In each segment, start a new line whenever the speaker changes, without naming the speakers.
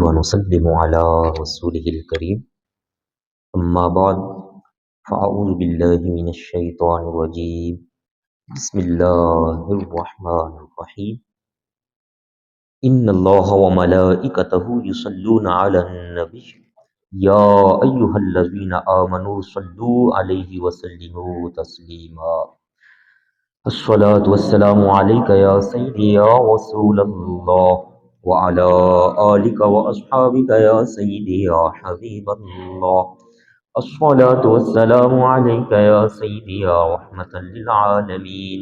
ونسلم على رسوله الكريم أما بعد فأعوذ بالله من الشيطان الرجيم بسم الله الرحمن الرحيم إن الله وملائكته يصلون على النبي يا أيها الذين آمنوا صلوا عليه وسلموا تسليما الصلاة والسلام عليك يا سيدي يا رسول الله وعلى آلك وأصحابك يا سيدي يا حبيب الله الصلاة والسلام عليك يا سيدي يا رحمة للعالمين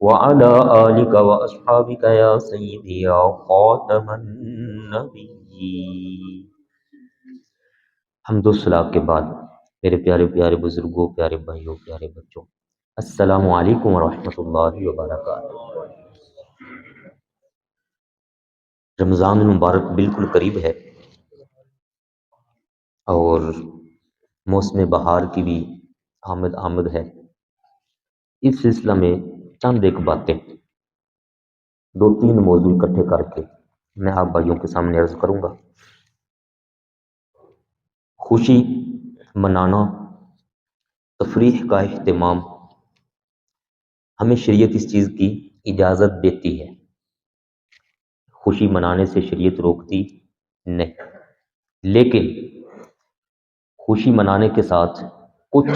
وعلى آلك وأصحابك يا سيدي يا خاتم النبيين. حمد و ثنا کے بعد میرے پیارے پیارے بزرگوں، پیارے بھائیوں، پیارے بچوں، السلام علیکم ورحمۃ اللہ وبرکاتہ. رمضان المبارک بالکل قریب ہے اور موسم بہار کی بھی آمد ہے. اس سلسلہ میں چند ایک باتیں، دو تین موضوع اکٹھے کر کے میں آپ بھائیوں کے سامنے عرض کروں گا. خوشی منانا، تفریح کا اہتمام، ہمیں شریعت اس چیز کی اجازت دیتی ہے. خوشی منانے سے شریعت روکتی نہیں، لیکن خوشی منانے کے ساتھ کچھ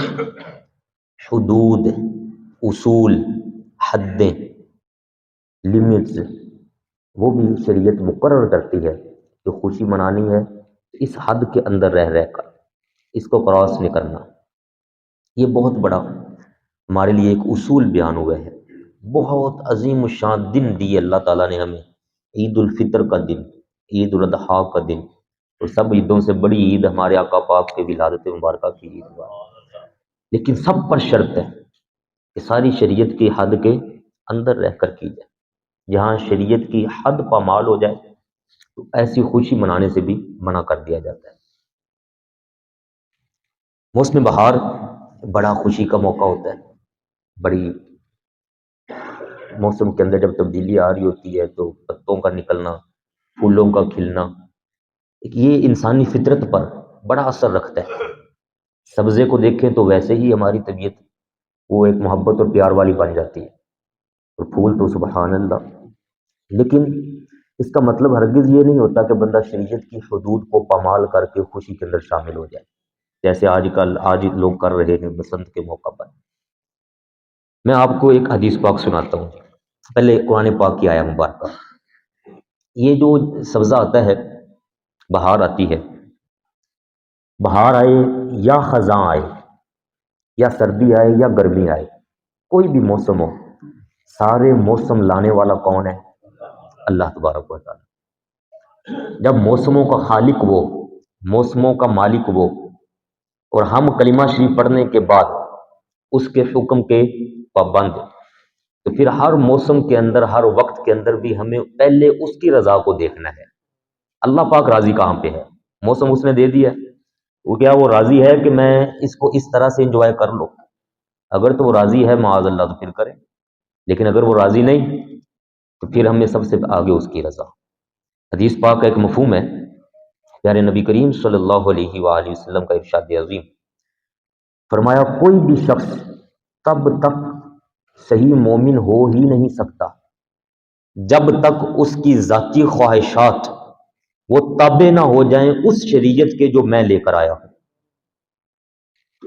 حدود، اصول، حدیں، لیمٹس وہ بھی شریعت مقرر کرتی ہے کہ خوشی منانی ہے اس حد کے اندر رہ کر، اس کو کراس نہیں کرنا. یہ بہت بڑا ہمارے لیے ایک اصول بیان ہوا ہے. بہت عظیم الشان دن دیے اللہ تعالیٰ نے ہمیں، عید الفطر کا دن، عید الاضحیٰ کا دن، اور سب عیدوں سے بڑی عید ہمارے آقا پاک کے ولادت مبارکہ کی عید ہے. لیکن سب پر شرط ہے کہ ساری شریعت کی حد کے اندر رہ کر کی جائے. جہاں شریعت کی حد پامال ہو جائے تو ایسی خوشی منانے سے بھی منع کر دیا جاتا ہے. موسم بہار بڑا خوشی کا موقع ہوتا ہے. بڑی موسم کے اندر جب تبدیلی آ رہی ہوتی ہے تو پتوں کا نکلنا، پھولوں کا کھلنا، یہ انسانی فطرت پر بڑا اثر رکھتا ہے. سبزے کو دیکھیں تو ویسے ہی ہماری طبیعت وہ ایک محبت اور پیار والی بن جاتی ہے، اور پھول تو سبحان اللہ. لیکن اس کا مطلب ہرگز یہ نہیں ہوتا کہ بندہ شریعت کی حدود کو پامال کر کے خوشی کے اندر شامل ہو جائے، جیسے آج لوگ کر رہے ہیں بسنت کے موقع پر. میں آپ کو ایک حدیث پاک سناتا ہوں. پہلے قرآن پاک کی آیا مبارکہ. یہ جو سبزہ آتا ہے، بہار آتی ہے، بہار آئے یا خزاں آئے یا سردی آئے یا گرمی آئے، کوئی بھی موسم ہو، سارے موسم لانے والا کون ہے؟ اللہ تبارک و تعالی. جب موسموں کا خالق وہ، موسموں کا مالک وہ، اور ہم کلمہ شریف پڑھنے کے بعد اس کے حکم کے پابند، تو پھر ہر موسم کے اندر، ہر وقت کے اندر بھی ہمیں پہلے اس کی رضا کو دیکھنا ہے. اللہ پاک راضی کہاں پہ ہے؟ موسم اس نے دے دیا، وہ کیا وہ راضی ہے کہ میں اس کو اس طرح سے انجوائے کر لوں؟ اگر تو وہ راضی ہے معاذ اللہ تو پھر کریں، لیکن اگر وہ راضی نہیں تو پھر ہمیں سب سے آگے اس کی رضا. حدیث پاک کا ایک مفہوم ہے، پیارے نبی کریم صلی اللہ علیہ وآلہ وسلم کا ارشاد عظیم فرمایا، کوئی بھی شخص تب تک صحیح مومن ہو ہی نہیں سکتا جب تک اس کی ذاتی خواہشات وہ تابع نہ ہو جائیں اس شریعت کے جو میں لے کر آیا ہوں.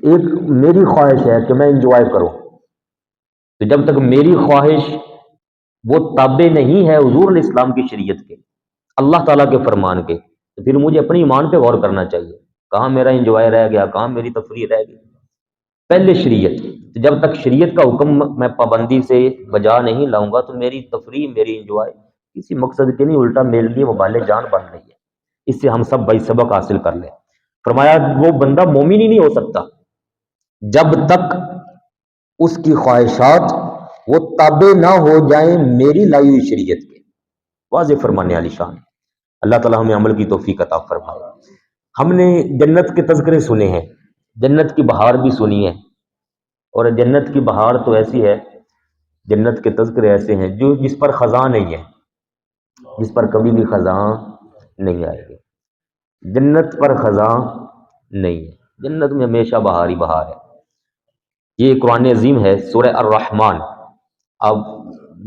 ایک میری خواہش ہے کہ میں انجوائے کروں، تو جب تک میری خواہش وہ تابع نہیں ہے حضور علیہ السلام کی شریعت کے، اللہ تعالیٰ کے فرمان کے، تو پھر مجھے اپنی ایمان پہ غور کرنا چاہیے. کہاں میرا انجوائے رہ گیا، کہاں میری تفریح رہ گئی؟ پہلے شریعت. جب تک شریعت کا حکم میں پابندی سے بجا نہیں لاؤں گا تو میری تفریح، میری انجوائے کسی مقصد کے نہیں، الٹا میرے لیے وبال جان بن رہی ہے. اس سے ہم سب بھائی سبق حاصل کر لیں. فرمایا وہ بندہ مومن ہی نہیں ہو سکتا جب تک اس کی خواہشات وہ تابع نہ ہو جائیں میری لائی ہوئی شریعت کے. واضح فرمانے علی شان. اللہ تعالیٰ ہمیں عمل کی توفیق عطا فرمائے. ہم نے جنت کے تذکرے سنے ہیں، جنت کی بہار بھی سنی ہے، اور جنت کی بہار تو ایسی ہے، جنت کے تذکرے ایسے ہیں جس پر خزاں نہیں ہے، جس پر کبھی بھی خزاں نہیں آئے گی. جنت پر خزاں نہیں ہے، جنت میں ہمیشہ بہار ہی بہار ہے۔ یہ قرآن عظیم ہے، سورہ الرحمن، آپ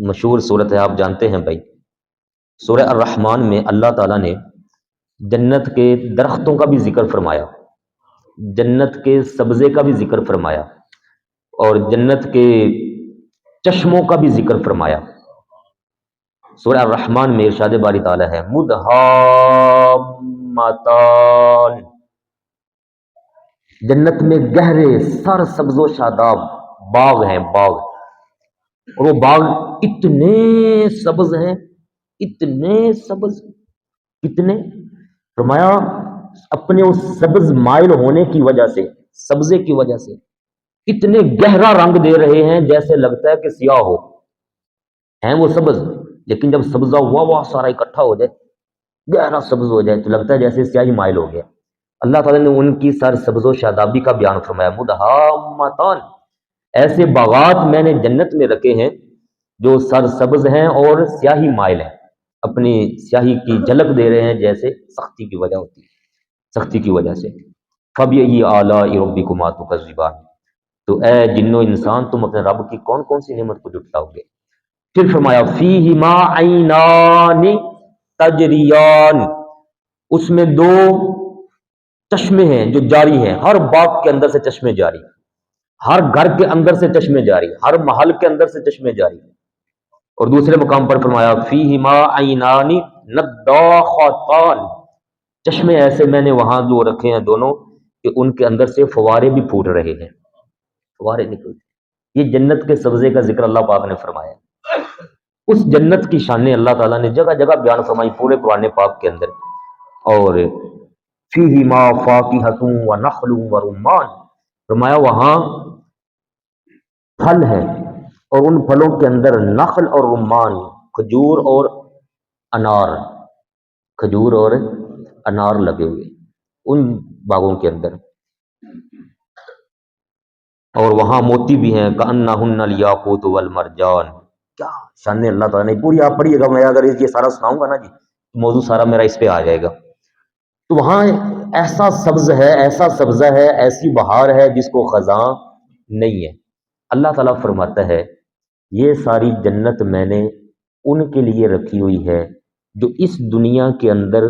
مشہور صورت ہے، آپ جانتے ہیں بھائی۔ سورہ الرحمن میں اللہ تعالیٰ نے جنت کے درختوں کا بھی ذکر فرمایا، جنت کے سبزے کا بھی ذکر فرمایا، اور جنت کے چشموں کا بھی ذکر فرمایا۔ سورہ الرحمن میں ارشاد باری تعالیٰ ہے مدہامتان، جنت میں گہرے سر سبز و شاداب باغ ہیں، باغ، اور وہ باغ اتنے سبز ہیں، اتنے سبز، کتنے؟ فرمایا اپنے اس سبز مائل ہونے کی وجہ سے، سبزے کی وجہ سے اتنے گہرا رنگ دے رہے ہیں جیسے لگتا ہے کہ سیاہ ہو، ہیں وہ سبز، لیکن جب سبزہ ہوا وہ سارا اکٹھا ہو جائے، گہرا سبز ہو جائے تو لگتا ہے جیسے سیاہی مائل ہو گیا۔ اللہ تعالیٰ نے ان کی سر سبز و شادابی کا بیان فرمایا، مدہامتان، ایسے باغات میں نے جنت میں رکھے ہیں جو سر سبز ہیں اور سیاہی مائل ہیں، اپنی سیاہی کی جھلک دے رہے ہیں جیسے سختی کی وجہ ہوتی ہے، سختی کی وجہ سے۔ فَبِأَيِّ آلَاءِ رَبِّكُمَا تُكَذِّبَانِ، تو اے جنو انسان تم اپنے رب کی کون کون سی نعمت کو جھٹلاؤ گے؟ پھر فرمایا فیہما عینان تجریان، اس میں دو چشمے ہیں جو جاری ہیں، ہر باغ کے اندر سے چشمے جاری، ہر گھر کے اندر سے چشمے جاری، ہر محل کے اندر سے چشمے جاری۔ اور دوسرے مقام پر فرمایا فیہما عینان نضاختان، چشمے ایسے میں نے وہاں جو رکھے ہیں دونوں کہ ان کے اندر سے فوارے بھی پھوٹ رہے ہیں، فوارے نکلتے ہیں۔ یہ جنت کے سبزے کا ذکر اللہ پاک نے فرمایا۔ اس جنت کی شانیں اللہ تعالیٰ نے جگہ جگہ بیان فرمائی پورے قرآن پاک کے اندر۔ اور فیہما فاکہۃ ونخل ورمان، فرمایا وہاں پھل ہیں، اور ان پھلوں کے اندر نخل اور رمان، کھجور اور انار، کھجور اور انار لگے ہوئے ان باغوں کے اندر، اور وہاں موتی بھی ہیں، کأنہن الیاقوت والمرجان۔ کیا شان اللہ تعالیٰ نے پوری، آپ پڑھیے گا، میں اگر یہ سارا سناؤں گا نا جی، موضوع سارا میرا اس پہ آ جائے گا۔ تو وہاں ایسا سبز ہے، ایسا سبزہ ہے، ایسی بہار ہے جس کو خزاں نہیں ہے۔ اللہ تعالیٰ فرماتا ہے یہ ساری جنت میں نے ان کے لیے رکھی ہوئی ہے جو اس دنیا کے اندر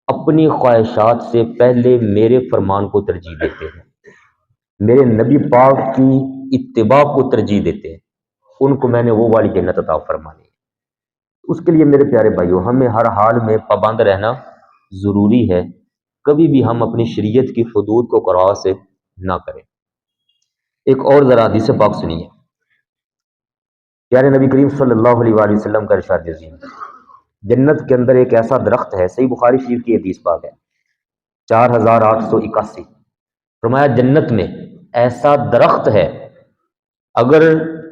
اپنی خواہشات سے پہلے میرے فرمان کو ترجیح دیتے ہیں، میرے نبی پاک کی اتباع کو ترجیح دیتے ہیں، ان کو میں نے وہ والی جنت عطا فرمانی ہے۔ اس کے لیے میرے پیارے بھائیوں ہمیں ہر حال میں پابند رہنا ضروری ہے، کبھی بھی ہم اپنی شریعت کی حدود کو قرار سے نہ کریں۔ ایک اور ذرا حدیث پاک سنیے، پیارے نبی کریم صلی اللہ علیہ وآلہ وسلم کا ارشاد عظیم، جنت کے اندر ایک ایسا درخت ہے، صحیح بخاری شریف کی حدیث پاک ہے 4881، فرمایا جنت میں ایسا درخت ہے اگر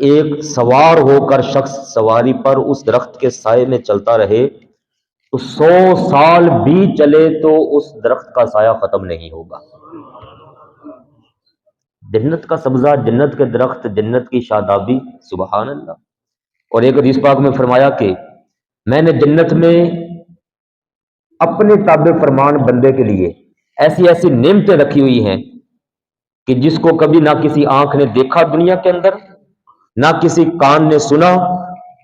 ایک سوار ہو کر شخص سواری پر اس درخت کے سائے میں چلتا رہے تو 100 سال بھی چلے تو اس درخت کا سایہ ختم نہیں ہوگا۔ جنت کا سبزہ، جنت کے درخت، جنت کی شادابی، سبحان اللہ۔ اور ایک حدیث پاک میں فرمایا کہ میں نے جنت میں اپنے تابع فرمان بندے کے لیے ایسی ایسی نعمتیں رکھی ہوئی ہیں کہ جس کو کبھی نہ کسی آنکھ نے دیکھا دنیا کے اندر، نہ کسی کان نے سنا،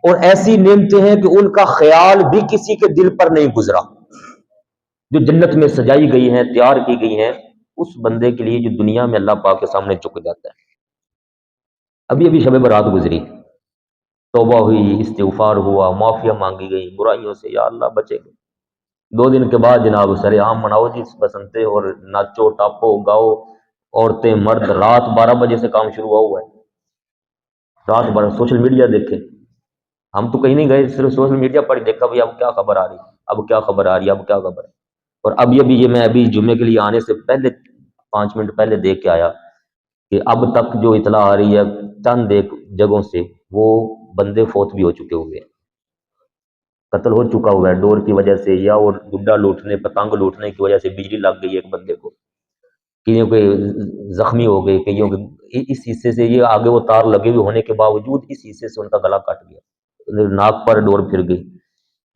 اور ایسی نعمتیں ہیں کہ ان کا خیال بھی کسی کے دل پر نہیں گزرا، جو جنت میں سجائی گئی ہیں، تیار کی گئی ہیں اس بندے کے لیے جو دنیا میں اللہ پاک کے سامنے جھک جاتا ہے۔ ابھی ابھی شب برات گزری، توبہ ہوئی، استغفار ہوا، معافیاں مانگی گئی برائیوں سے، یا اللہ بچے گے۔ 2 دن کے بعد جناب سر عام مناؤ جی بسنتے، اور ناچو ٹاپو گاؤ، عورتیں مرد، رات 12 بجے سے کام شروع ہوا ہے، رات 12، سوشل میڈیا دیکھیں، ہم تو کہیں نہیں گئے، صرف سوشل میڈیا پر ہی دیکھا بھی اب کیا خبر آ رہی، اب کیا خبر آ رہی، اب کیا خبر ہے۔ اور ابھی ابھی یہ میں ابھی جمعے کے لیے آنے سے پہلے 5 منٹ پہلے دیکھ کے آیا کہ اب تک جو اطلاع آ رہی ہے چند ایک جگہوں سے، وہ بندے فوت بھی ہو چکے ہوئے ہیں، قتل ہو چکا ہوا ہے ڈور کی وجہ سے، یا وہ گڈا لوٹنے، پتنگ لوٹنے کی وجہ سے بجلی لگ گئی ایک بندے کو، کئیوں کے زخمی ہو گئے، کئیوں کے اس حصے سے، یہ آگے وہ تار لگے ہوئے ہونے کے باوجود اس حصے سے ان کا گلا کٹ گیا، ناک پر ڈور پھر گئی۔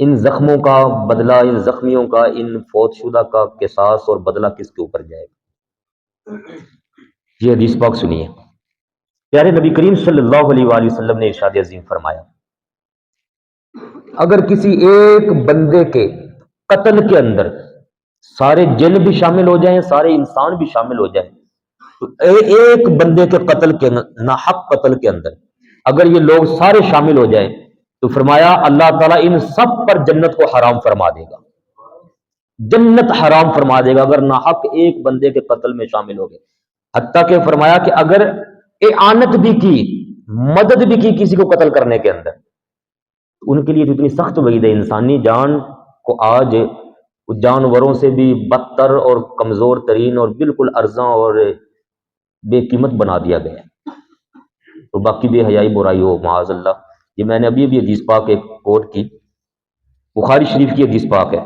ان زخموں کا بدلہ، ان زخمیوں کا، ان فوت شدہ کا قصاص اور بدلہ کس کے اوپر جائے گا؟ یہ حدیث پاک سنیے. پیارے نبی کریم صلی اللہ علیہ وآلہ وسلم نے ارشاد عظیم فرمایا، اگر کسی ایک بندے کے قتل کے اندر سارے جن بھی شامل ہو جائیں، سارے انسان بھی شامل ہو جائیں، تو ایک بندے کے قتل کے، ناحق قتل کے اندر اگر یہ لوگ سارے شامل ہو جائیں تو فرمایا اللہ تعالیٰ ان سب پر جنت کو حرام فرما دے گا. جنت حرام فرما دے گا اگر ناحق ایک بندے کے قتل میں شامل ہو گئے. حتیٰ کہ فرمایا کہ اگر اعانت بھی کی، مدد بھی کی کسی کو قتل کرنے کے اندر، ان کے لیے تو اتنی سخت وعید ہے. انسانی جان کو آج جانوروں سے بھی بدتر اور کمزور ترین اور بالکل ارزاں اور بے قیمت بنا دیا گیا ہے. تو باقی بے حیائی برائی ہو معاذ اللہ. یہ میں نے ابھی حدیث پاک ایک کوٹ کی، بخاری شریف کی حدیث پاک ہے.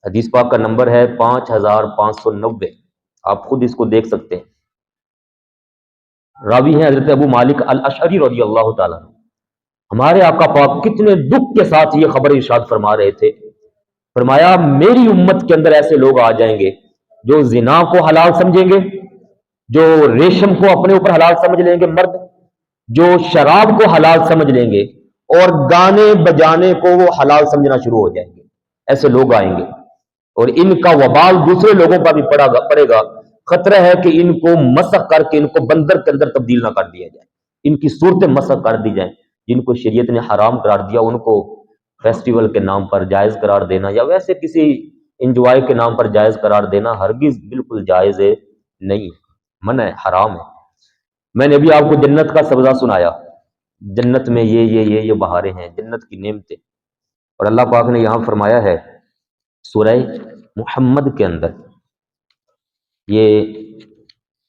حدیث پاک کا نمبر ہے 5590. آپ خود اس کو دیکھ سکتے ہیں. راوی ہیں حضرت ابو مالک الاشعری رضی اللہ تعالیٰ. ہمارے آقا پاک کتنے دکھ کے ساتھ یہ خبر ارشاد فرما رہے تھے. فرمایا میری امت کے اندر ایسے لوگ آ جائیں گے جو زنا کو حلال سمجھیں گے، جو ریشم کو اپنے اوپر حلال سمجھ لیں گے مرد، جو شراب کو حلال سمجھ لیں گے، اور گانے بجانے کو وہ حلال سمجھنا شروع ہو جائیں گے. ایسے لوگ آئیں گے اور ان کا وبال دوسرے لوگوں پر بھی پڑے گا. خطرہ ہے کہ ان کو مسخ کر کے ان کو بندر کے اندر تبدیل نہ کر دیا جائے، ان کی صورتیں مسخ کر دی جائیں. جن کو شریعت نے حرام قرار دیا ان کو فیسٹیول کے نام پر جائز قرار دینا یا ویسے کسی انجوائے کے نام پر جائز قرار دینا ہرگز بالکل جائز ہے نہیں، منع ہے، حرام ہے. میں نے ابھی آپ کو جنت کا سبزہ سنایا، جنت میں یہ بہاریں ہیں، جنت کی نعمتیں. اور اللہ پاک نے یہاں فرمایا ہے سورہ محمد کے اندر، یہ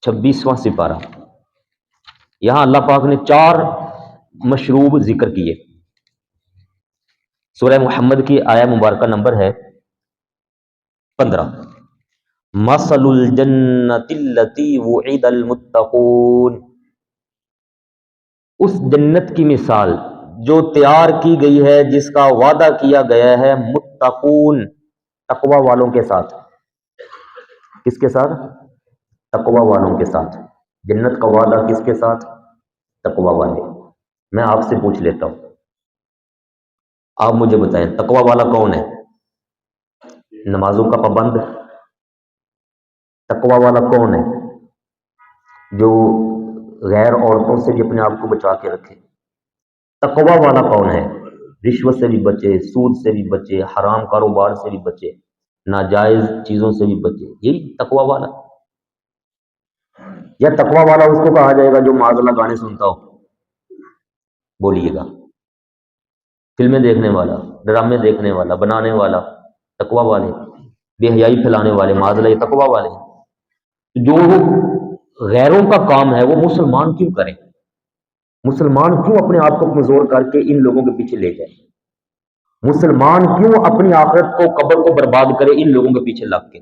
26واں سپارہ، یہاں اللہ پاک نے 4 مشروب ذکر کیے. سورہ محمد کی آیہ مبارکہ نمبر ہے 15. مثل الجنت التی وعد المتقون، اس جنت کی مثال جو تیار کی گئی ہے جس کا وعدہ کیا گیا ہے متقون، تقوی والوں کے ساتھ. کس کے ساتھ؟ تقوی والوں کے ساتھ. جنت کا وعدہ کس کے ساتھ؟ تقوی والے. میں آپ سے پوچھ لیتا ہوں، آپ مجھے بتائیں تقوی والا کون ہے؟ نمازوں کا پابند. تقوی والا کون ہے؟ جو غیر عورتوں سے بھی اپنے آپ کو بچا کے رکھے. تقوی والا کون ہے؟ رشوت سے بھی بچے، سود سے بھی بچے، حرام کاروبار سے بھی بچے، ناجائز چیزوں سے بھی بچے. یہی تقوی والا. یا تقوی والا اس کو کہا جائے گا جو معاذ اللہ گانے سنتا ہو؟ بولیے گا. فلمیں دیکھنے والا، ڈرامے دیکھنے والا، بنانے والا، تقوی والے. بے حیائی پھیلانے والے، معاذ اللہ یہ تقوی والے. جو غیروں کا کام ہے وہ مسلمان کیوں کریں؟ مسلمان کیوں اپنے آپ کو کمزور کر کے ان لوگوں کے پیچھے لے جائے؟ مسلمان کیوں اپنی آخرت کو، قبر کو برباد کرے ان لوگوں کے پیچھے لگ کے؟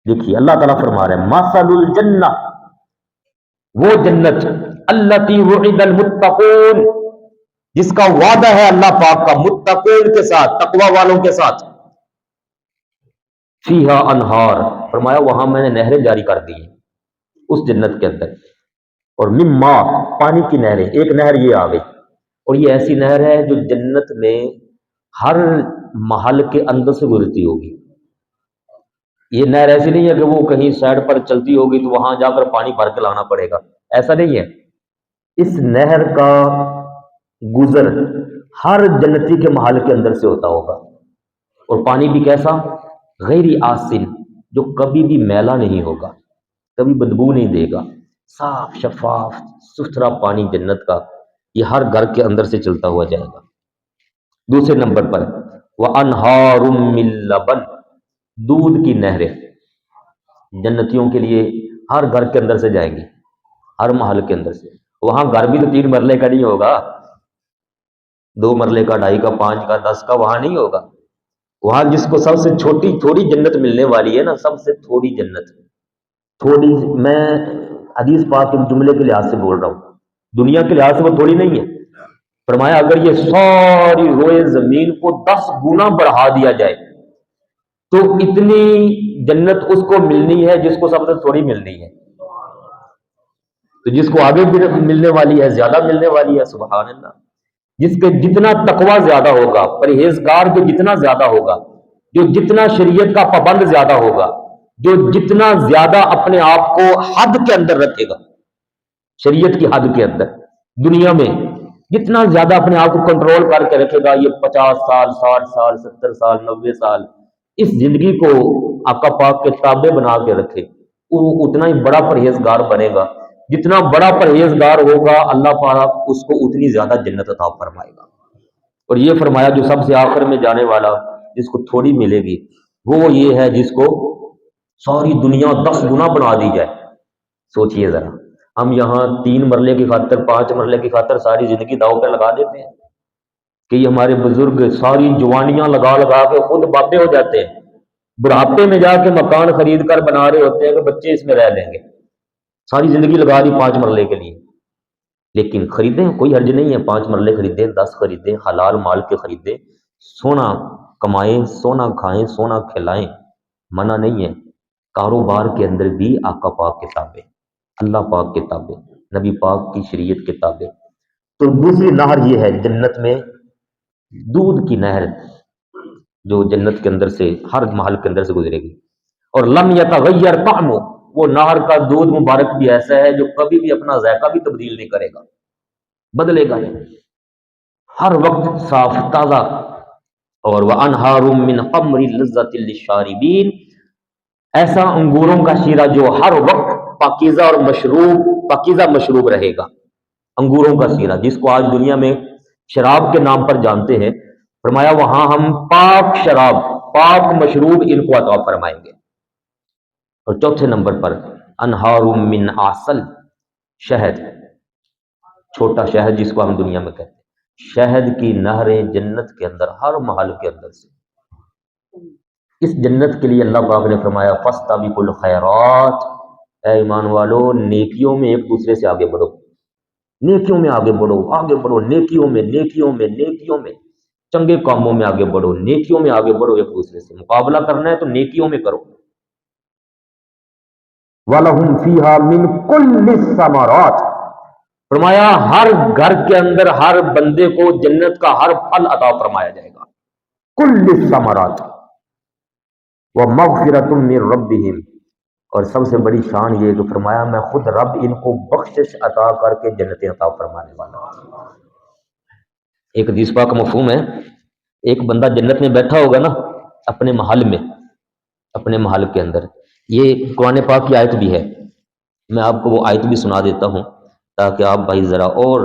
دیکھیے اللہ تعالیٰ فرما رہے ہیں مثل الجنہ، وہ جنت التی وعد المتقون، جس کا وعدہ ہے اللہ پاک کا متقون کے ساتھ، تقوی والوں کے ساتھ. فیہا انہار، فرمایا وہاں میں نے نہریں جاری کر دی ہیں اس جنت کے اندر. اور مما، پانی کی نہریں. ایک نہر یہ آ گئی، اور یہ ایسی نہر ہے جو جنت میں ہر محل کے اندر سے گزرتی ہوگی. یہ نہر ایسی نہیں ہے کہ وہ کہیں سائڈ پر چلتی ہوگی تو وہاں جا کر پانی بھر کے لانا پڑے گا، ایسا نہیں ہے. اس نہر کا گزر ہر جنتی کے محل کے اندر سے ہوتا ہوگا. اور پانی بھی کیسا؟ غیر آسن، جو کبھی بھی میلا نہیں ہوگا، کبھی بدبو نہیں دے گا، صاف شفاف ستھرا پانی جنت کا، یہ ہر گھر کے اندر سے چلتا ہوا جائے گا. دوسرے نمبر پر وَأَنْهَارٌ مِّن لَبَنٍ، دودھ کی نہریں جنتیوں کے لیے ہر گھر کے اندر سے جائیں گی، ہر محل کے اندر سے. وہاں گھر بھی تو 3 مرلے کا نہیں ہوگا، 2 مرلے کا، 2.5 کا، 5 کا، 10 کا، وہاں نہیں ہوگا. وہاں جس کو سب سے چھوٹی تھوڑی جنت ملنے والی ہے نا، سب سے تھوڑی جنت، تھوڑی، میں حدیث پاک کے جملے کے لحاظ سے بول رہا ہوں، دنیا کے لحاظ سے وہ تھوڑی نہیں ہے. فرمایا اگر یہ ساری روئے زمین کو 10 گنا بڑھا دیا جائے تو اتنی جنت اس کو ملنی ہے جس کو سب سے تھوڑی ملنی ہے، تو جس کو آگے بھی ملنے والی ہے زیادہ ملنے والی ہے، سبحان اللہ۔ جس کے جتنا تقوی زیادہ ہوگا، پرہیزگار جو جتنا زیادہ ہوگا، جو جتنا شریعت کا پابند زیادہ ہوگا، جو جتنا زیادہ اپنے آپ کو حد کے اندر رکھے گا، شریعت کی حد کے اندر دنیا میں جتنا زیادہ اپنے آپ کو کنٹرول کر کے رکھے گا، یہ 50 سال 60 سال 70 سال 90 سال اس زندگی کو آقا پاک کے تابع بنا کے رکھے، وہ اتنا ہی بڑا پرہیزگار بنے گا۔ جتنا بڑا پرہیزگار ہوگا اللہ پاک اس کو اتنی زیادہ جنت عطا فرمائے گا۔ اور یہ فرمایا جو سب سے آخر میں جانے والا، جس کو تھوڑی ملے گی، وہ یہ ہے جس کو ساری دنیا 10 گنا بنا دی جائے۔ سوچئے ذرا، ہم یہاں 3 مرلے کی خاطر 5 مرلے کی خاطر ساری زندگی داؤ پہ لگا دیتے ہیں کہ یہ ہمارے بزرگ ساری جوانیاں لگا لگا کے خود بابے ہو جاتے ہیں، بڑھاپے میں جا کے مکان خرید کر بنا رہے ہوتے ہیں کہ بچے اس میں رہ لیں گے، ساری زندگی لگا دی 5 مرلے کے لیے۔ لیکن خریدیں، کوئی حرج نہیں ہے، 5 مرلے خریدیں، 10 خریدیں، حلال مال کے خریدیں، سونا کمائیں، سونا کھائیں، سونا کھلائیں، منع نہیں ہے۔ کاروبار کے اندر بھی آقا پاک کے تابع، اللہ پاک کے تابع، نبی پاک کی شریعت کے تابع۔ تو دوسری نہر یہ ہے جنت میں، دودھ کی نہر جو جنت کے اندر سے ہر محل کے اندر سے گزرے گی۔ اور لم یتغیر طعمہ، وہ نہر کا دودھ مبارک بھی ایسا ہے جو کبھی بھی اپنا ذائقہ بھی تبدیل نہیں کرے گا، بدلے گا نہیں، ہر وقت صاف تازہ۔ اور وَأَنْهَارٌ مِّنْ خَمْرٍ لَذَّةٍ لِّلشَّارِبِينَ، ایسا انگوروں کا شیرہ جو ہر وقت پاکیزہ اور پاکیزہ مشروب رہے گا، انگوروں کا شیرہ جس کو آج دنیا میں شراب کے نام پر جانتے ہیں، فرمایا وہاں ہم پاک شراب پاک مشروب ان کو عطا فرمائیں گے۔ اور چوتھے نمبر پر انہار من عسل، شہد، چھوٹا شہد جس کو ہم دنیا میں کہتے ہیں، شہد کی نہریں جنت کے اندر ہر محل کے اندر سے۔ اس جنت کے لیے اللہ پاک نے فرمایا فاستبقوا الخیرات، اے ایمان والو نیکیوں میں ایک دوسرے سے آگے بڑھو، نیکیوں میں آگے بڑھو، آگے بڑھو، نیکیوں میں نیکیوں میں نیکیوں میں، چنگے کاموں میں آگے بڑھو، نیکیوں میں آگے بڑھو، ایک دوسرے سے مقابلہ کرنا ہے تو نیکیوں میں کرو۔ وَلَهُمْ فِيهَا مِنْ كُلِّ الثَّمَرَاتِ، فرمایا ہر گھر کے اندر ہر بندے کو جنت کا ہر پھل عطا فرمایا جائے گا، کل الثمرات، وَمَغْفِرَةٌ مِّن رَبِّهِمْ، اور سب سے بڑی شان یہ کہ فرمایا میں خود رب ان کو بخشش عطا کر کے جنتیں عطا فرمانے والا ہوں۔ ایک حدیث پاک کا مفہوم ہے، ایک بندہ جنت میں بیٹھا ہوگا نا اپنے محل میں، اپنے محل کے اندر، یہ قرآن پاک کی آیت بھی ہے، میں آپ کو وہ آیت بھی سنا دیتا ہوں تاکہ آپ بھائی ذرا اور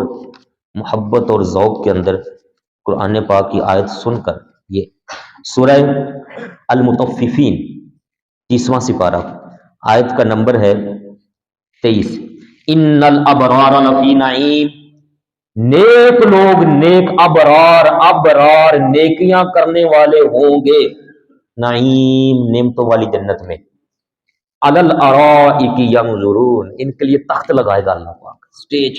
محبت اور ذوق کے اندر قرآن پاک کی آیت سن کر، یہ سورہ المطففین 30واں سپارہ، آیت کا نمبر ہے 23، ان الابرار لفی نعیم، نیک لوگ، نیک ابرار نیکیاں کرنے والے ہوں گے نعیم نعمتوں والی جنت میں، علی الارائک ینظرون، ان کے لیے تخت لگائے گا اللہ پاک، سٹیج،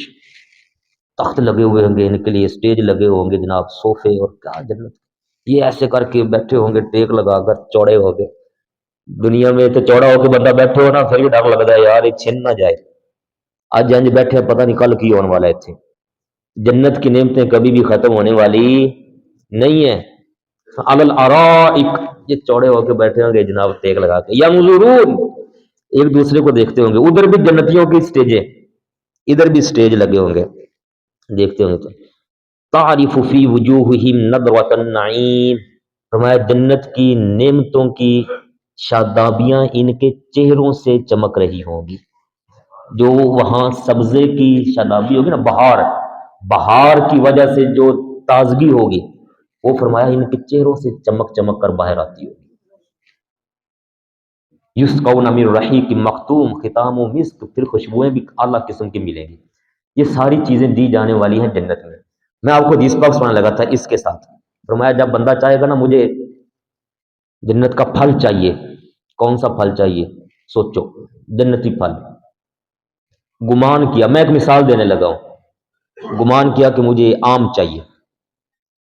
تخت لگے ہوئے ہوں گے ان کے لیے، سٹیج لگے ہوں گے جناب، صوفے، اور کیا جنت، یہ ایسے کر کے بیٹھے ہوں گے ٹیک لگا کر، چوڑے ہو گے، دنیا میں تو چوڑا ہو کے بندہ بیٹھے ہو نا پھر بھی ڈر لگتا ہے یار یہ چھن نہ جائے، آج انج بیٹھے پتہ نہیں کل کی ہونے والا ہے اتنے۔ جنت کی نعمتیں کبھی بھی ختم ہونے والی نہیں ہے، علی الارائک، یہ چوڑے ہو کے بیٹھے ہوں گے جناب ٹیک لگا کے، ینظرون، ایک دوسرے کو دیکھتے ہوں گے، ادھر بھی جنتیوں کی سٹیجیں، ادھر بھی سٹیج لگے ہوں گے، دیکھتے ہوں گے۔ تو تعرف فی وجوہہم نضرۃ النعیم، فرمایا جنت کی نعمتوں کی شادابیاں ان کے چہروں سے چمک رہی ہوں گی، جو وہاں سبزے کی شادابی ہوگی نا، بہار کی وجہ سے جو تازگی ہوگی، وہ فرمایا ان کے چہروں سے چمک چمک کر باہر آتی ہوگی۔ یسقون من رحیق مختوم ختامہ مسک، پھر خوشبوئیں بھی اعلیٰ قسم کی ملیں گی۔ یہ ساری چیزیں دی جانے والی ہیں جنت میں۔ میں آپ کو حدیث پاک سنانے لگا تھا اس کے ساتھ، فرمایا جب بندہ چاہے گا نا مجھے جنت کا پھل چاہیے، کون سا پھل چاہیے، سوچو، جنتی پھل، گمان کیا، میں ایک مثال دینے لگا ہوں، گمان کیا کہ مجھے آم چاہیے،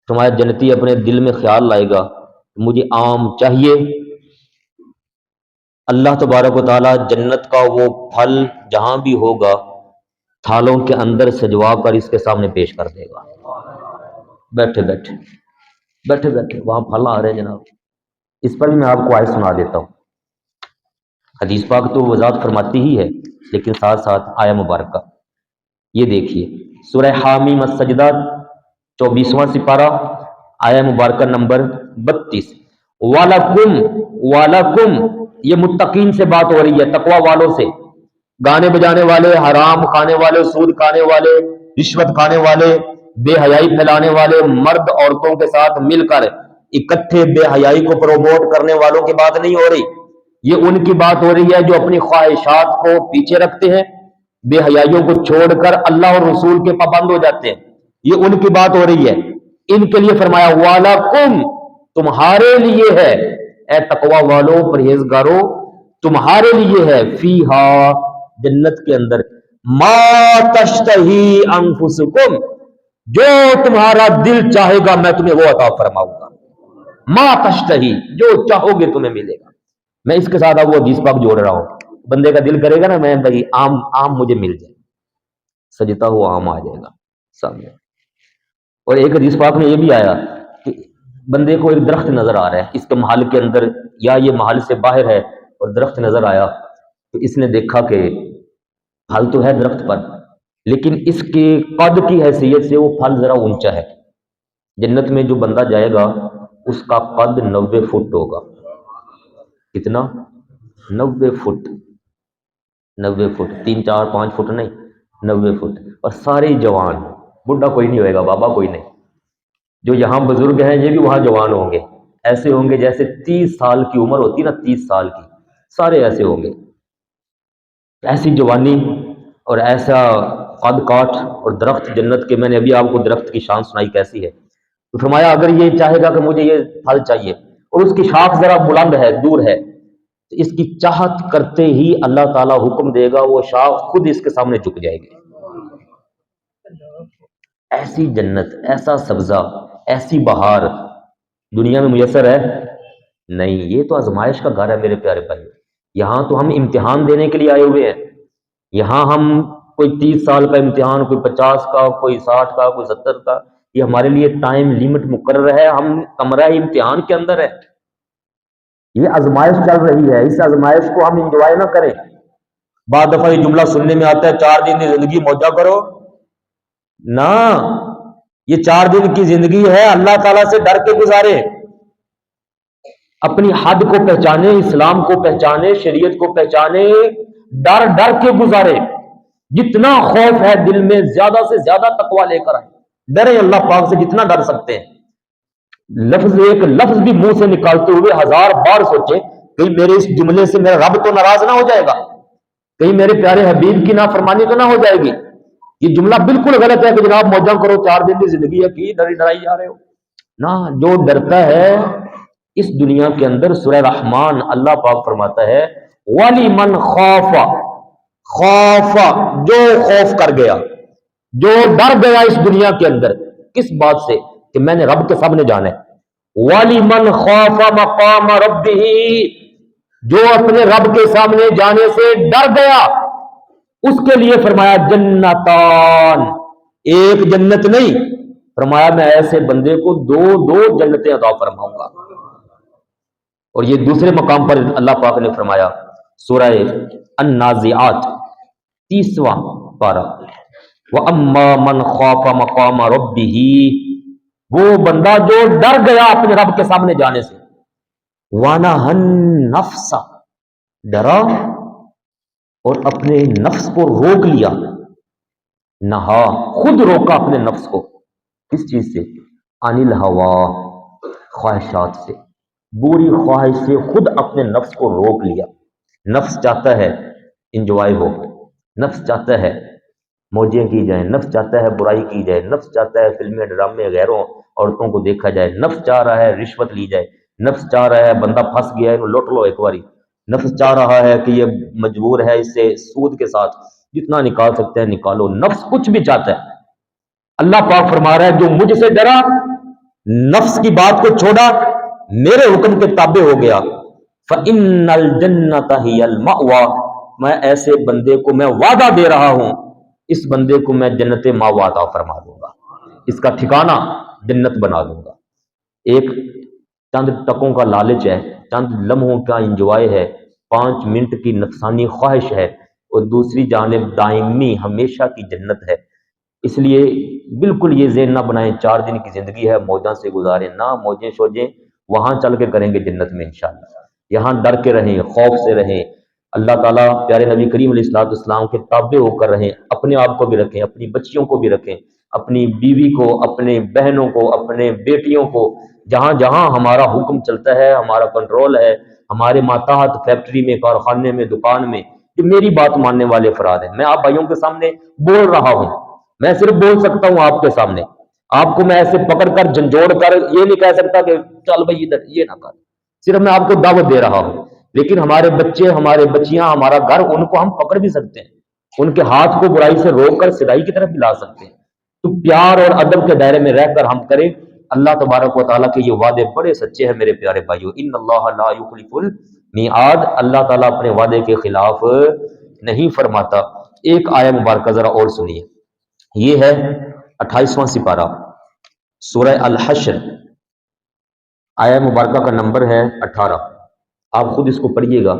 فرمایا جنتی اپنے دل میں خیال لائے گا مجھے آم چاہیے، اللہ تبارک و تعالیٰ جنت کا وہ پھل جہاں بھی ہوگا تھالوں کے اندر سجوا کر اس کے سامنے پیش کر دے گا، بیٹھے بیٹھے بیٹھے بیٹھے وہاں پھل آ رہے ہیں جناب۔ اس پر بھی میں آپ کو آیت سنا دیتا ہوں، حدیث پاک تو وضاحت فرماتی ہی ہے لیکن ساتھ ساتھ آیا مبارکہ یہ دیکھیے، سورہ حامیم السجدہ 24واں سپارہ، آیا مبارکہ نمبر 32، وَلَکُمْ وَلَکُمْ، یہ متقین سے بات ہو رہی ہے، تقوی والوں سے، گانے بجانے والے، حرام کھانے والے، سود کھانے والے، رشوت کھانے والے، بے حیائی پھیلانے والے، مرد عورتوں کے ساتھ مل کر اکٹھے بے حیائی کو پروموٹ کرنے والوں کی بات نہیں ہو رہی، یہ ان کی بات ہو رہی ہے جو اپنی خواہشات کو پیچھے رکھتے ہیں، بے حیائیوں کو چھوڑ کر اللہ اور رسول کے پابند ہو جاتے ہیں، یہ ان کی بات ہو رہی ہے۔ ان کے لیے فرمایا وَلَکُمْ، تمہارے لیے ہے، اے تقوی والوں پرہیزگاروں تمہارے لیے ہے، فیہا، جنت کے اندر، ما تشتہی انفسکم، جو تمہارا دل چاہے گا میں تمہیں وہ عطا فرماؤں گا، ما تشتہی، جو چاہو گے تمہیں ملے گا۔ میں اس کے ساتھ اب وہ حدیث پاک جوڑ رہا ہوں، بندے کا دل کرے گا نا میں بھائی آم آم مجھے مل جائے، سجتا ہوا آم آ جائے گا سامنے۔ اور ایک حدیث پاک میں یہ بھی آیا کہ بندے کو ایک درخت نظر آ رہا ہے اس کے محل کے اندر یا یہ محل سے باہر ہے اور درخت نظر آیا تو اس نے دیکھا کہ پھل تو ہے درخت پر لیکن اس کے قد کی حیثیت سے وہ پھل ذرا اونچا ہے، جنت میں جو بندہ جائے گا اس کا قد 90 فٹ ہوگا، کتنا؟ 90 فٹ، 90 فٹ، 3 4 5 فٹ نہیں، 90 فٹ، اور سارے ہی جوان، بڈھا کوئی نہیں ہوئے گا، بابا کوئی نہیں، جو یہاں بزرگ ہیں یہ بھی وہاں جوان ہوں گے، ایسے ہوں گے جیسے 30 سال کی عمر ہوتی نا، 30 سال کی، سارے ایسے ہوں گے، ایسی جوانی اور ایسا قد کاٹ اور درخت جنت کے، میں نے ابھی آپ کو درخت کی شان سنائی کیسی ہے، تو فرمایا اگر یہ چاہے گا کہ مجھے یہ پھل چاہیے اور اس کی شاخ ذرا بلند ہے دور ہے تو اس کی چاہت کرتے ہی اللہ تعالیٰ حکم دے گا وہ شاخ خود اس کے سامنے جھک جائے گی، ایسی جنت، ایسا سبزہ، ایسی بہار دنیا میں میسر ہے نہیں، یہ تو آزمائش کا گھر ہے میرے پیارے بھائی، یہاں تو ہم امتحان دینے کے لیے آئے ہوئے ہیں، یہاں ہم کوئی 30 سال کا امتحان، کوئی 50 کا، کوئی 60 کا، کوئی 70 کا، یہ ہمارے لیے ٹائم لیمٹ مقرر ہے، ہم کمرہ امتحان کے اندر ہے، یہ آزمائش چل رہی ہے، اس آزمائش کو ہم انجوائے نہ کریں۔ بعض دفعہ یہ جملہ سننے میں آتا ہے 4 دن کی زندگی موجہ کرو، نہ، یہ 4 دن کی زندگی ہے اللہ تعالیٰ سے ڈر کے گزارے، اپنی حد کو پہچانے، اسلام کو پہچانے، شریعت کو پہچانے، ڈر ڈر کے گزارے، جتنا خوف ہے دل میں زیادہ سے زیادہ تقوی لے کر آئے، ڈرے اللہ پاک سے جتنا ڈر سکتے ہیں، لفظ ایک لفظ بھی منہ سے نکالتے ہوئے 1000 بار سوچے کہیں میرے اس جملے سے میرا رب تو ناراض نہ ہو جائے گا، کہیں میرے پیارے حبیب کی نافرمانی تو نہ ہو جائے گی، یہ جملہ بالکل غلط ہے کہ جناب موجہ کرو 4 دن کی زندگی ہے کی ڈری ڈرائی جا رہے ہو، نہ، جو ڈرتا ہے اس دنیا کے اندر، سورہ رحمان اللہ پاک فرماتا ہے وَلِمَنْ خَافَ، خوف، جو خوف کر گیا، جو ڈر گیا اس دنیا کے اندر، کس بات سے؟ کہ میں نے رب کے سامنے جانا ہے، وَلِمَنْ خَافَ مَقَامَ رَبِّهِ، جو اپنے رب کے سامنے جانے سے ڈر گیا اس کے لیے فرمایا جنتان، ایک جنت نہیں، فرمایا میں ایسے بندے کو 2 جنتیں عطا فرماؤں گا۔ اور یہ دوسرے مقام پر اللہ پاک نے فرمایا سورہ النازعات 30واں پارہ، وَأَمَّا مَنْ خَافَ مَقَامَ رَبِّهِ، وہ بندہ جو ڈر گیا اپنے رب کے سامنے جانے سے، وَنَهَى النَّفْسَ، ڈرا اور اپنے نفس کو روک لیا، نہا، خود روکا اپنے نفس کو، کس چیز سے؟ عَنِ الْهَوَىٰ، خواہشات سے، بری خواہش سے خود اپنے نفس کو روک لیا، نفس چاہتا ہے انجوائے ہو، نفس چاہتا ہے موجیں کی جائیں، نفس چاہتا ہے برائی کی جائے، نفس چاہتا ہے فلمیں ڈرامے غیروں عورتوں کو دیکھا جائے، نفس چاہ رہا ہے رشوت لی جائے، نفس چاہ رہا ہے بندہ پھنس گیا ہے انہوں لوٹ لو ایک باری، نفس چاہ رہا ہے کہ یہ مجبور ہے اس سے سود کے ساتھ جتنا نکال سکتے ہیں نکالو، نفس کچھ بھی چاہتا ہے، اللہ پاک فرما رہا ہے جو مجھ سے ڈرا، نفس کی بات کو چھوڑا، میرے حکم کے تابع ہو گیا، فَإِنَّ الْجَنَّةَ هِيَ الْمَأْوَىٰ، میں ایسے بندے کو میں وعدہ دے رہا ہوں، اس بندے کو میں جنت ماوا عطا فرما دوں گا، اس کا ٹھکانہ جنت بنا دوں گا۔ ایک چند ٹکوں کا لالچ ہے، چند لمحوں کا انجوائے ہے، 5 منٹ کی نفسانی خواہش ہے، اور دوسری جانب دائمی ہمیشہ کی جنت ہے۔ اس لیے بالکل یہ ذہن نہ بنائیں 4 دن کی زندگی ہے موجاں سے گزاریں، نہ موجیں شوجیں وہاں چل کے کریں گے جنت میں انشاءاللہ۔ یہاں ڈر کے رہیں، خوف سے رہیں، اللہ تعالیٰ پیارے نبی کریم علیہ الصلوۃ والسلام کے تابع ہو کر رہیں، اپنے آپ کو بھی رکھیں، اپنی بچیوں کو بھی رکھیں، اپنی بیوی کو، اپنے بہنوں کو، اپنے بیٹیوں کو، جہاں جہاں ہمارا حکم چلتا ہے، ہمارا کنٹرول ہے، ہمارے ماتحت فیکٹری میں، کارخانے میں، دکان میں، کہ میری بات ماننے والے افراد ہیں۔ میں آپ بھائیوں کے سامنے بول رہا ہوں، میں صرف بول سکتا ہوں آپ کے سامنے، آپ کو میں ایسے پکڑ کر جھنجھوڑ کر یہ نہیں کہہ سکتا کہ چل بھائی ادھر یہ نہ کر، صرف میں آپ کو دعوت دے رہا ہوں۔ لیکن ہمارے بچے، ہمارے بچیاں، ہمارا گھر، ان کو ہم پکڑ بھی سکتے ہیں، ان کے ہاتھ کو برائی سے روک کر صدائی کی طرف بھی لا سکتے ہیں۔ تو پیار اور ادب کے دائرے میں رہ کر ہم کریں۔ اللہ تبارک و تعالیٰ کے یہ وعدے بڑے سچے ہیں میرے پیارے بھائیو، ان اللہ لا یخلف المیعاد، اللہ تعالیٰ اپنے وعدے کے خلاف نہیں فرماتا۔ ایک آیہ مبارکہ ذرا اور سنیے، یہ ہے 28واں سپارہ سورہ الحشر، آیہ مبارکہ کا نمبر ہے 18، آپ خود اس کو پڑھیے گا۔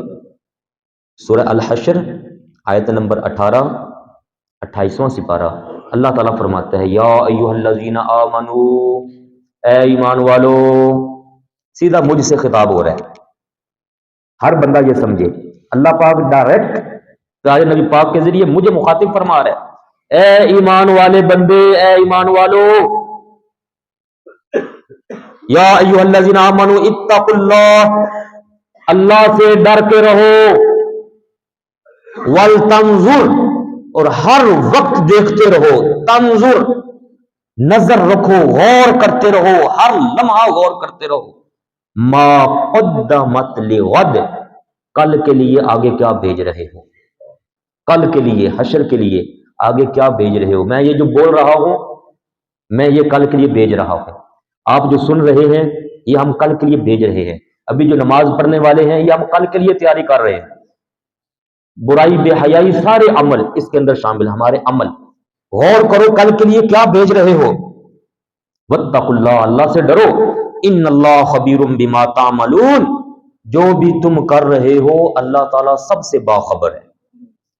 سورہ الحشر آیت نمبر 18، 28واں سپارہ۔ اللہ تعالیٰ فرماتا ہے یا ایھا الذین آمنو، اے ایمان والو، سیدھا مجھ سے خطاب ہو رہا ہے، ہر بندہ یہ سمجھے اللہ پاک ڈائریکٹ پیارے نبی پاک کے ذریعے مجھے مخاطب فرما رہا ہے، اے ایمان والے بندے، اے ایمان والو، یا ایھا الذین آمنو اتقوا اللہ، اللہ سے ڈر کے رہو، ولتنظر، اور ہر وقت دیکھتے رہو، تنظر نظر رکھو، غور کرتے رہو، ہر لمحہ غور کرتے رہو، ما قدمت لغد، کل کے لیے آگے کیا بھیج رہے ہو، کل کے لیے، حشر کے لیے آگے کیا بھیج رہے ہو۔ میں یہ جو بول رہا ہوں، میں یہ کل کے لیے بھیج رہا ہوں، آپ جو سن رہے ہیں یہ ہم کل کے لیے بھیج رہے ہیں، ابھی جو نماز پڑھنے والے ہیں یہ ہم کل کے لیے تیاری کر رہے ہیں، برائی، بے حیائی، سارے عمل اس کے اندر شامل، ہمارے عمل، غور کرو کل کے لیے کیا بھیج رہے ہو، واتقوا اللہ، اللہ سے ڈرو، ان اللہ خبیر بما تعملون، جو بھی تم کر رہے ہو اللہ تعالیٰ سب سے باخبر ہے،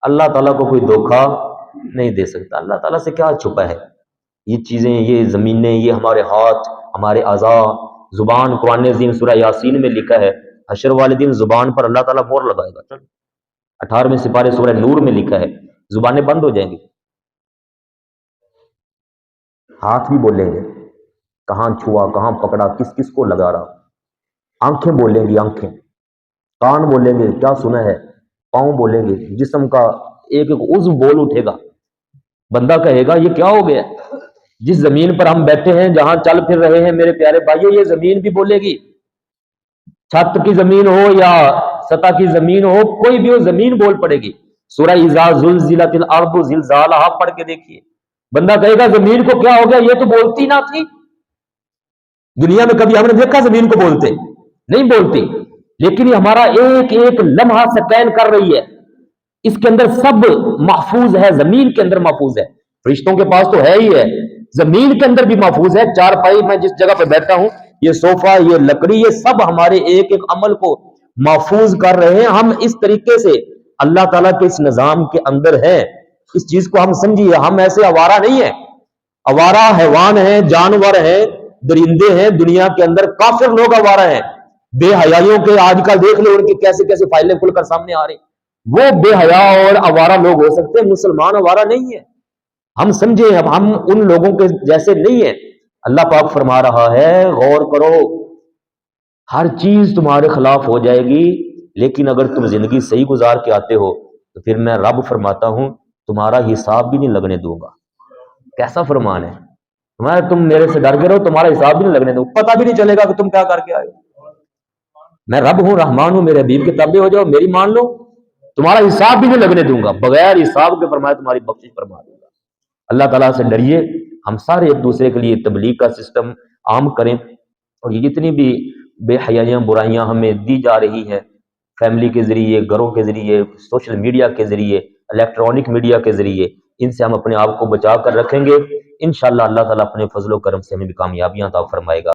اللہ تعالیٰ کو کوئی دھوکہ نہیں دے سکتا، اللہ تعالیٰ سے کیا چھپا ہے، یہ چیزیں، یہ زمینیں، یہ ہمارے ہاتھ، ہمارے اعضاء، زبان، قرآن عظیم سورہ یاسین میں لکھا ہے حشر والے دن زبان پر اللہ تعالیٰ مہر لگائے گا، 18ویں سپارے سورہ نور میں لکھا ہے زبانیں بند ہو جائیں گی، ہاتھ بھی بولیں گے کہاں چھوا، کہاں پکڑا، کس کس کو لگا رہا، آنکھیں بولیں گی، آنکھیں، کان بولیں گے کیا سنا ہے، پاؤں بولیں گے، جسم کا ایک ایک عضو بول اٹھے گا، بندہ کہے گا یہ کیا ہو گیا، جس زمین پر ہم بیٹھے ہیں، جہاں چل پھر رہے ہیں میرے پیارے بھائیو، یہ زمین بھی بولے گی، چھت کی زمین ہو یا سطح کی زمین ہو، کوئی بھی ہو زمین بول پڑے گی۔ سورہ اذا زلزلت الارض زلزالہا پڑھ کے دیکھیے، بندہ کہے گا زمین کو کیا ہو گیا، یہ تو بولتی نہ تھی، دنیا میں کبھی ہم نے دیکھا زمین کو بولتے؟ نہیں بولتی، لیکن یہ ہمارا ایک ایک لمحہ سکین کر رہی ہے، اس کے اندر سب محفوظ ہے، زمین کے اندر محفوظ ہے، فرشتوں کے پاس تو ہے ہی ہے، زمین کے اندر بھی محفوظ ہے، چار پائی میں جس جگہ پہ بیٹھا ہوں، یہ صوفہ، یہ لکڑی، یہ سب ہمارے ایک ایک عمل کو محفوظ کر رہے ہیں، ہم اس طریقے سے اللہ تعالیٰ کے اس نظام کے اندر ہیں، اس چیز کو ہم سمجھیے، ہم ایسے آوارہ نہیں ہیں، آوارہ حیوان ہیں، جانور ہیں، درندے ہیں، دنیا کے اندر کافر لوگ آوارہ ہیں، بے حیائیوں کے آج کل دیکھ لو ان کی کیسے کیسے فائلیں کھل کر سامنے آ رہی، وہ بے حیا اور آوارہ لوگ ہو سکتے ہیں، مسلمان آوارہ نہیں ہے، ہم سمجھیں، اب ہم ان لوگوں کے جیسے نہیں ہیں، اللہ پاک فرما رہا ہے غور کرو، ہر چیز تمہارے خلاف ہو جائے گی، لیکن اگر تم زندگی صحیح گزار کے آتے ہو تو پھر میں رب فرماتا ہوں تمہارا حساب بھی نہیں لگنے دوں گا۔ کیسا فرمان ہے، تم میرے سے ڈر گئے رہو، تمہارا حساب بھی نہیں لگنے دوں، پتہ بھی نہیں چلے گا کہ تم کیا کر کے آئے ہو، میں رب ہوں، رحمان ہوں، میرے حبیب کے تابع ہو جاؤ، میری مان لو، تمہارا حساب بھی نہیں لگنے دوں گا، بغیر حساب کے فرمایا تمہاری بخشش فرما دوں گا۔ اللہ تعالیٰ سے ڈریے، ہم سارے ایک دوسرے کے لیے تبلیغ کا سسٹم عام کریں، اور یہ جتنی بھی بے حیائیاں برائیاں ہمیں دی جا رہی ہیں، فیملی کے ذریعے، گھروں کے ذریعے، سوشل میڈیا کے ذریعے، الیکٹرانک میڈیا کے ذریعے، ان سے ہم اپنے آپ کو بچا کر رکھیں گے، انشاءاللہ اللہ تعالیٰ اپنے فضل و کرم سے ہمیں بھی کامیابیاں عطا فرمائے گا۔